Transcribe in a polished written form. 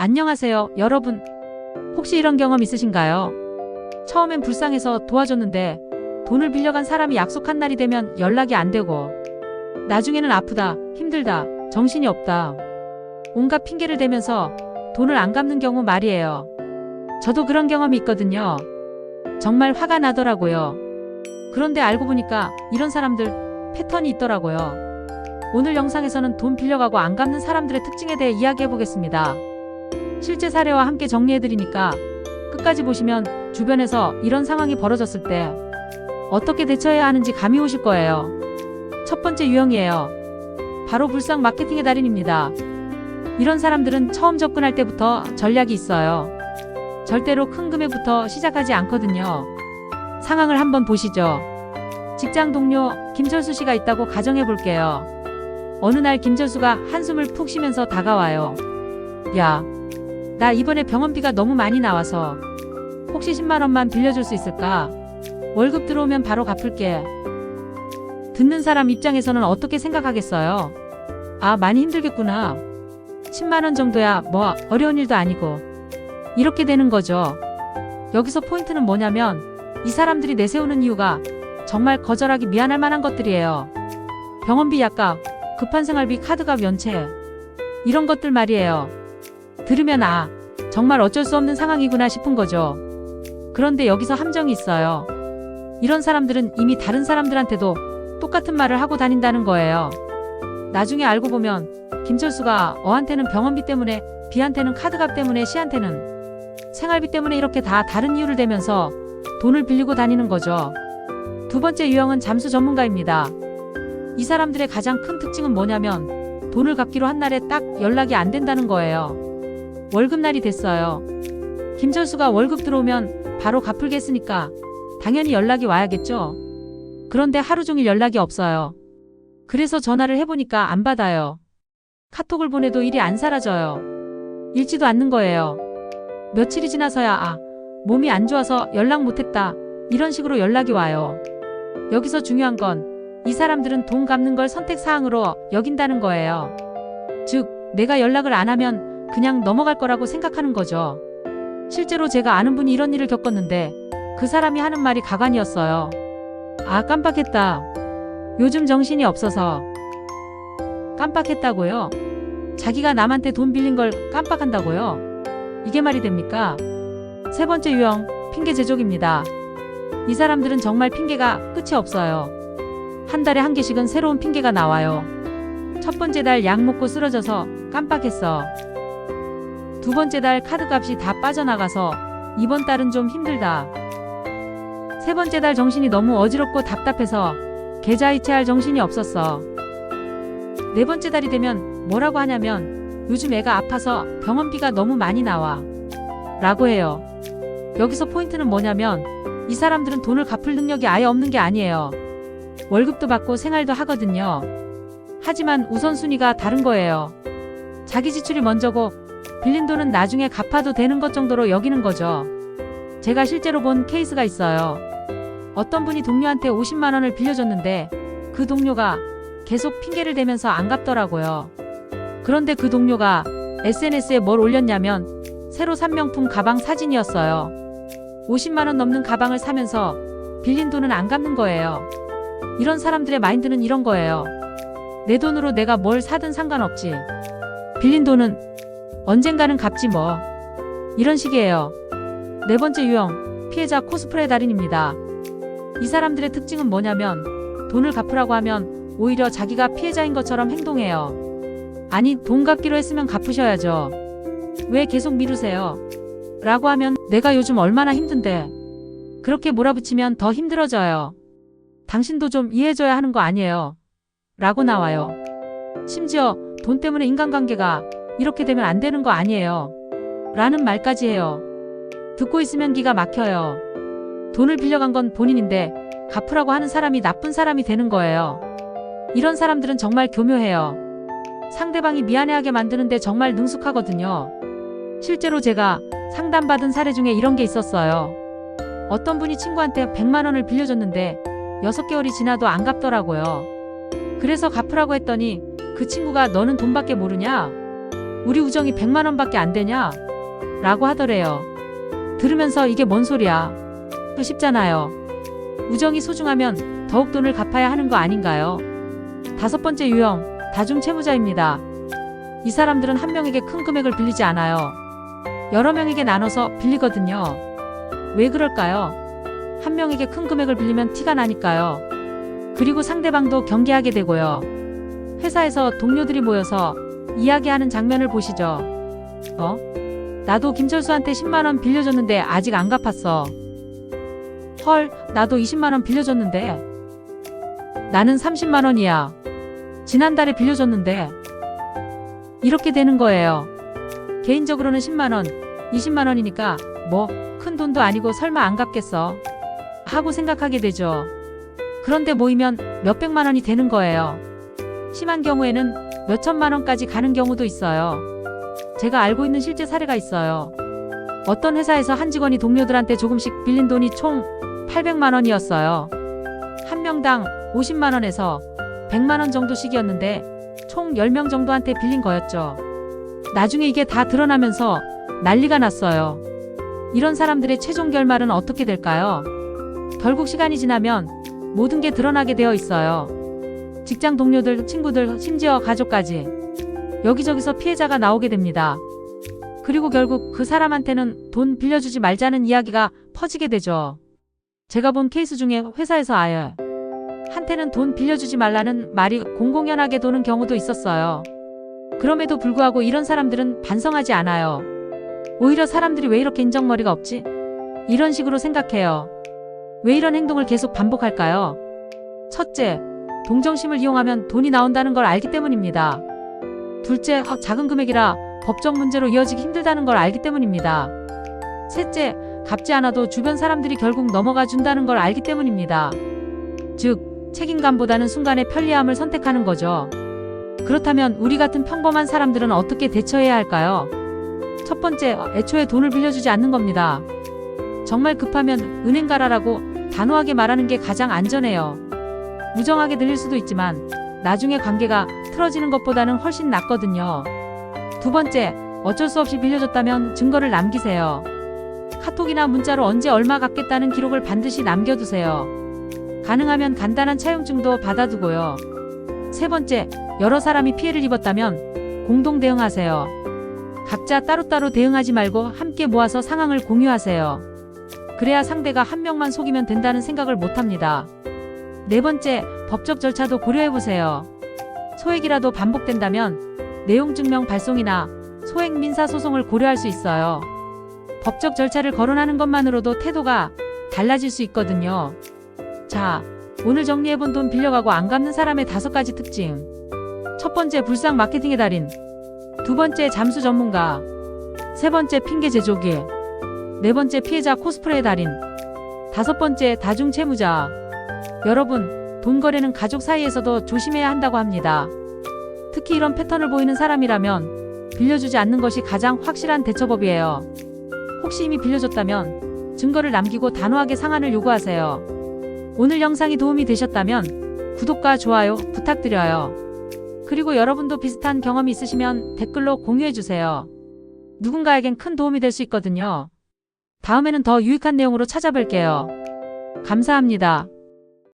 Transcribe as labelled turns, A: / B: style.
A: 안녕하세요, 여러분. 혹시 이런 경험 있으신가요? 처음엔 불쌍해서 도와줬는데 돈을 빌려간 사람이 약속한 날이 되면 연락이 안 되고 나중에는 아프다, 힘들다, 정신이 없다. 온갖 핑계를 대면서 돈을 안 갚는 경우 말이에요. 저도 그런 경험이 있거든요. 정말 화가 나더라고요. 그런데 알고 보니까 이런 사람들 패턴이 있더라고요. 오늘 영상에서는 돈 빌려가고 안 갚는 사람들의 특징에 대해 이야기해 보겠습니다. 실제 사례와 함께 정리해드리니까 끝까지 보시면 주변에서 이런 상황이 벌어졌을 때 어떻게 대처해야 하는지 감이 오실 거예요. 첫 번째 유형이에요. 바로 불상 마케팅의 달인입니다. 이런 사람들은 처음 접근할 때부터 전략이 있어요. 절대로 큰 금액부터 시작하지 않거든요. 상황을 한번 보시죠. 직장 동료 김철수 씨가 있다고 가정해 볼게요. 어느 날 김철수가 한숨을 푹 쉬면서 다가와요. 야, 나 이번에 병원비가 너무 많이 나와서 혹시 10만 원만 빌려줄 수 있을까? 월급 들어오면 바로 갚을게. 듣는 사람 입장에서는 어떻게 생각하겠어요? 아, 많이 힘들겠구나. 10만 원 정도야 뭐 어려운 일도 아니고. 이렇게 되는 거죠. 여기서 포인트는 뭐냐면 이 사람들이 내세우는 이유가 정말 거절하기 미안할 만한 것들이에요. 병원비 약값, 급한 생활비, 카드값 연체, 이런 것들 말이에요. 들으면 아, 정말 어쩔 수 없는 상황이구나 싶은 거죠. 그런데 여기서 함정이 있어요. 이런 사람들은 이미 다른 사람들한테도 똑같은 말을 하고 다닌다는 거예요. 나중에 알고 보면 김철수가 어한테는 병원비 때문에, B한테는 카드값 때문에, C한테는 생활비 때문에 이렇게 다 다른 이유를 대면서 돈을 빌리고 다니는 거죠. 두 번째 유형은 잠수 전문가입니다. 이 사람들의 가장 큰 특징은 뭐냐면 돈을 갚기로 한 날에 딱 연락이 안 된다는 거예요. 월급날이 됐어요. 김철수가 월급 들어오면 바로 갚을겠으니까 당연히 연락이 와야겠죠. 그런데 하루 종일 연락이 없어요. 그래서 전화를 해보니까 안 받아요. 카톡을 보내도 일이 안 사라져요. 읽지도 않는 거예요. 며칠이 지나서야 아, 몸이 안 좋아서 연락 못했다, 이런 식으로 연락이 와요. 여기서 중요한 건 이 사람들은 돈 갚는 걸 선택사항으로 여긴다는 거예요. 즉, 내가 연락을 안 하면 그냥 넘어갈 거라고 생각하는 거죠. 실제로 제가 아는 분이 이런 일을 겪었는데 그 사람이 하는 말이 가관이었어요. 아, 깜빡했다. 요즘 정신이 없어서. 깜빡했다고요? 자기가 남한테 돈 빌린 걸 깜빡한다고요? 이게 말이 됩니까? 세 번째 유형, 핑계 제조기입니다. 이 사람들은 정말 핑계가 끝이 없어요. 한 달에 한 개씩은 새로운 핑계가 나와요. 첫 번째 달 약 먹고 쓰러져서 깜빡했어. 두 번째 달 카드값이 다 빠져나가서 이번 달은 좀 힘들다. 세 번째 달 정신이 너무 어지럽고 답답해서 계좌이체할 정신이 없었어. 네 번째 달이 되면 뭐라고 하냐면 요즘 애가 아파서 병원비가 너무 많이 나와 라고 해요. 여기서 포인트는 뭐냐면 이 사람들은 돈을 갚을 능력이 아예 없는 게 아니에요. 월급도 받고 생활도 하거든요. 하지만 우선순위가 다른 거예요. 자기 지출이 먼저고 빌린 돈은 나중에 갚아도 되는 것 정도로 여기는 거죠. 제가 실제로 본 케이스가 있어요. 어떤 분이 동료한테 50만 원을 빌려줬는데 그 동료가 계속 핑계를 대면서 안 갚더라고요. 그런데 그 동료가 SNS에 뭘 올렸냐면 새로 산 명품 가방 사진이었어요. 50만 원 넘는 가방을 사면서 빌린 돈은 안 갚는 거예요. 이런 사람들의 마인드는 이런 거예요. 내 돈으로 내가 뭘 사든 상관없지. 빌린 돈은 언젠가는 갚지 뭐. 이런 식이에요. 네 번째 유형, 피해자 코스프레 달인입니다. 이 사람들의 특징은 뭐냐면 돈을 갚으라고 하면 오히려 자기가 피해자인 것처럼 행동해요. 아니, 돈 갚기로 했으면 갚으셔야죠. 왜 계속 미루세요? 라고 하면 내가 요즘 얼마나 힘든데. 그렇게 몰아붙이면 더 힘들어져요. 당신도 좀 이해해줘야 하는 거 아니에요? 라고 나와요. 심지어 돈 때문에 인간관계가 이렇게 되면 안 되는 거 아니에요? 라는 말까지 해요. 듣고 있으면 기가 막혀요. 돈을 빌려간 건 본인인데 갚으라고 하는 사람이 나쁜 사람이 되는 거예요. 이런 사람들은 정말 교묘해요. 상대방이 미안해하게 만드는데 정말 능숙하거든요. 실제로 제가 상담받은 사례 중에 이런 게 있었어요. 어떤 분이 친구한테 100만 원을 빌려줬는데 6개월이 지나도 안 갚더라고요. 그래서 갚으라고 했더니 그 친구가 너는 돈밖에 모르냐? 우리 우정이 100만 원밖에 안 되냐? 라고 하더래요. 들으면서 이게 뭔 소리야? 또 쉽잖아요. 우정이 소중하면 더욱 돈을 갚아야 하는 거 아닌가요? 5번째 유형, 다중채무자입니다. 이 사람들은 한 명에게 큰 금액을 빌리지 않아요. 여러 명에게 나눠서 빌리거든요. 왜 그럴까요? 한 명에게 큰 금액을 빌리면 티가 나니까요. 그리고 상대방도 경계하게 되고요. 회사에서 동료들이 모여서 이야기하는 장면을 보시죠. 나도 김철수한테 10만 원 빌려줬는데 아직 안 갚았어. 헐, 나도 20만 원 빌려줬는데. 나는 30만 원이야. 지난달에 빌려줬는데. 이렇게 되는 거예요. 개인적으로는 10만 원, 20만 원이니까 뭐 큰 돈도 아니고 설마 안 갚겠어 하고 생각하게 되죠. 그런데 모이면 몇백만 원이 되는 거예요. 심한 경우에는 몇천만 원까지 가는 경우도 있어요. 제가 알고 있는 실제 사례가 있어요. 어떤 회사에서 한 직원이 동료들한테 조금씩 빌린 돈이 총 800만 원이었어요. 한 명당 50만 원에서 100만 원 정도씩이었는데 총 10명 정도한테 빌린 거였죠. 나중에 이게 다 드러나면서 난리가 났어요. 이런 사람들의 최종 결말은 어떻게 될까요? 결국 시간이 지나면 모든 게 드러나게 되어 있어요. 직장 동료들, 친구들, 심지어 가족까지. 여기저기서 피해자가 나오게 됩니다. 그리고 결국 그 사람한테는 돈 빌려주지 말자는 이야기가 퍼지게 되죠. 제가 본 케이스 중에 회사에서 아예 한테는 돈 빌려주지 말라는 말이 공공연하게 도는 경우도 있었어요. 그럼에도 불구하고 이런 사람들은 반성하지 않아요. 오히려 사람들이 왜 이렇게 인정머리가 없지? 이런 식으로 생각해요. 왜 이런 행동을 계속 반복할까요? 첫째, 동정심을 이용하면 돈이 나온다는 걸 알기 때문입니다. 둘째, 작은 금액이라 법적 문제로 이어지기 힘들다는 걸 알기 때문입니다. 셋째, 갚지 않아도 주변 사람들이 결국 넘어가 준다는 걸 알기 때문입니다. 즉, 책임감보다는 순간의 편리함을 선택하는 거죠. 그렇다면 우리 같은 평범한 사람들은 어떻게 대처해야 할까요? 첫 번째, 애초에 돈을 빌려주지 않는 겁니다. 정말 급하면 은행 가라라고 단호하게 말하는 게 가장 안전해요. 무정하게 들릴 수도 있지만 나중에 관계가 틀어지는 것보다는 훨씬 낫거든요. 두 번째, 어쩔 수 없이 빌려줬다면 증거를 남기세요. 카톡이나 문자로 언제 얼마 갚겠다는 기록을 반드시 남겨두세요. 가능하면 간단한 차용증도 받아두고요. 세 번째, 여러 사람이 피해를 입었다면 공동 대응하세요. 각자 따로따로 대응하지 말고 함께 모아서 상황을 공유하세요. 그래야 상대가 한 명만 속이면 된다는 생각을 못합니다. 네 번째, 법적 절차도 고려해보세요. 소액이라도 반복된다면 내용 증명 발송이나 소액 민사소송을 고려할 수 있어요. 법적 절차를 거론하는 것만으로도 태도가 달라질 수 있거든요. 자, 오늘 정리해본 돈 빌려가고 안 갚는 사람의 5가지 특징. 첫 번째, 불상 마케팅의 달인. 두 번째, 잠수 전문가. 세 번째, 핑계 제조기. 네 번째, 피해자 코스프레의 달인. 5번째, 다중채무자. 여러분, 돈 거래는 가족 사이에서도 조심해야 한다고 합니다. 특히 이런 패턴을 보이는 사람이라면 빌려주지 않는 것이 가장 확실한 대처법이에요. 혹시 이미 빌려줬다면 증거를 남기고 단호하게 상환을 요구하세요. 오늘 영상이 도움이 되셨다면 구독과 좋아요 부탁드려요. 그리고 여러분도 비슷한 경험이 있으시면 댓글로 공유해주세요. 누군가에겐 큰 도움이 될 수 있거든요. 다음에는 더 유익한 내용으로 찾아뵐게요. 감사합니다.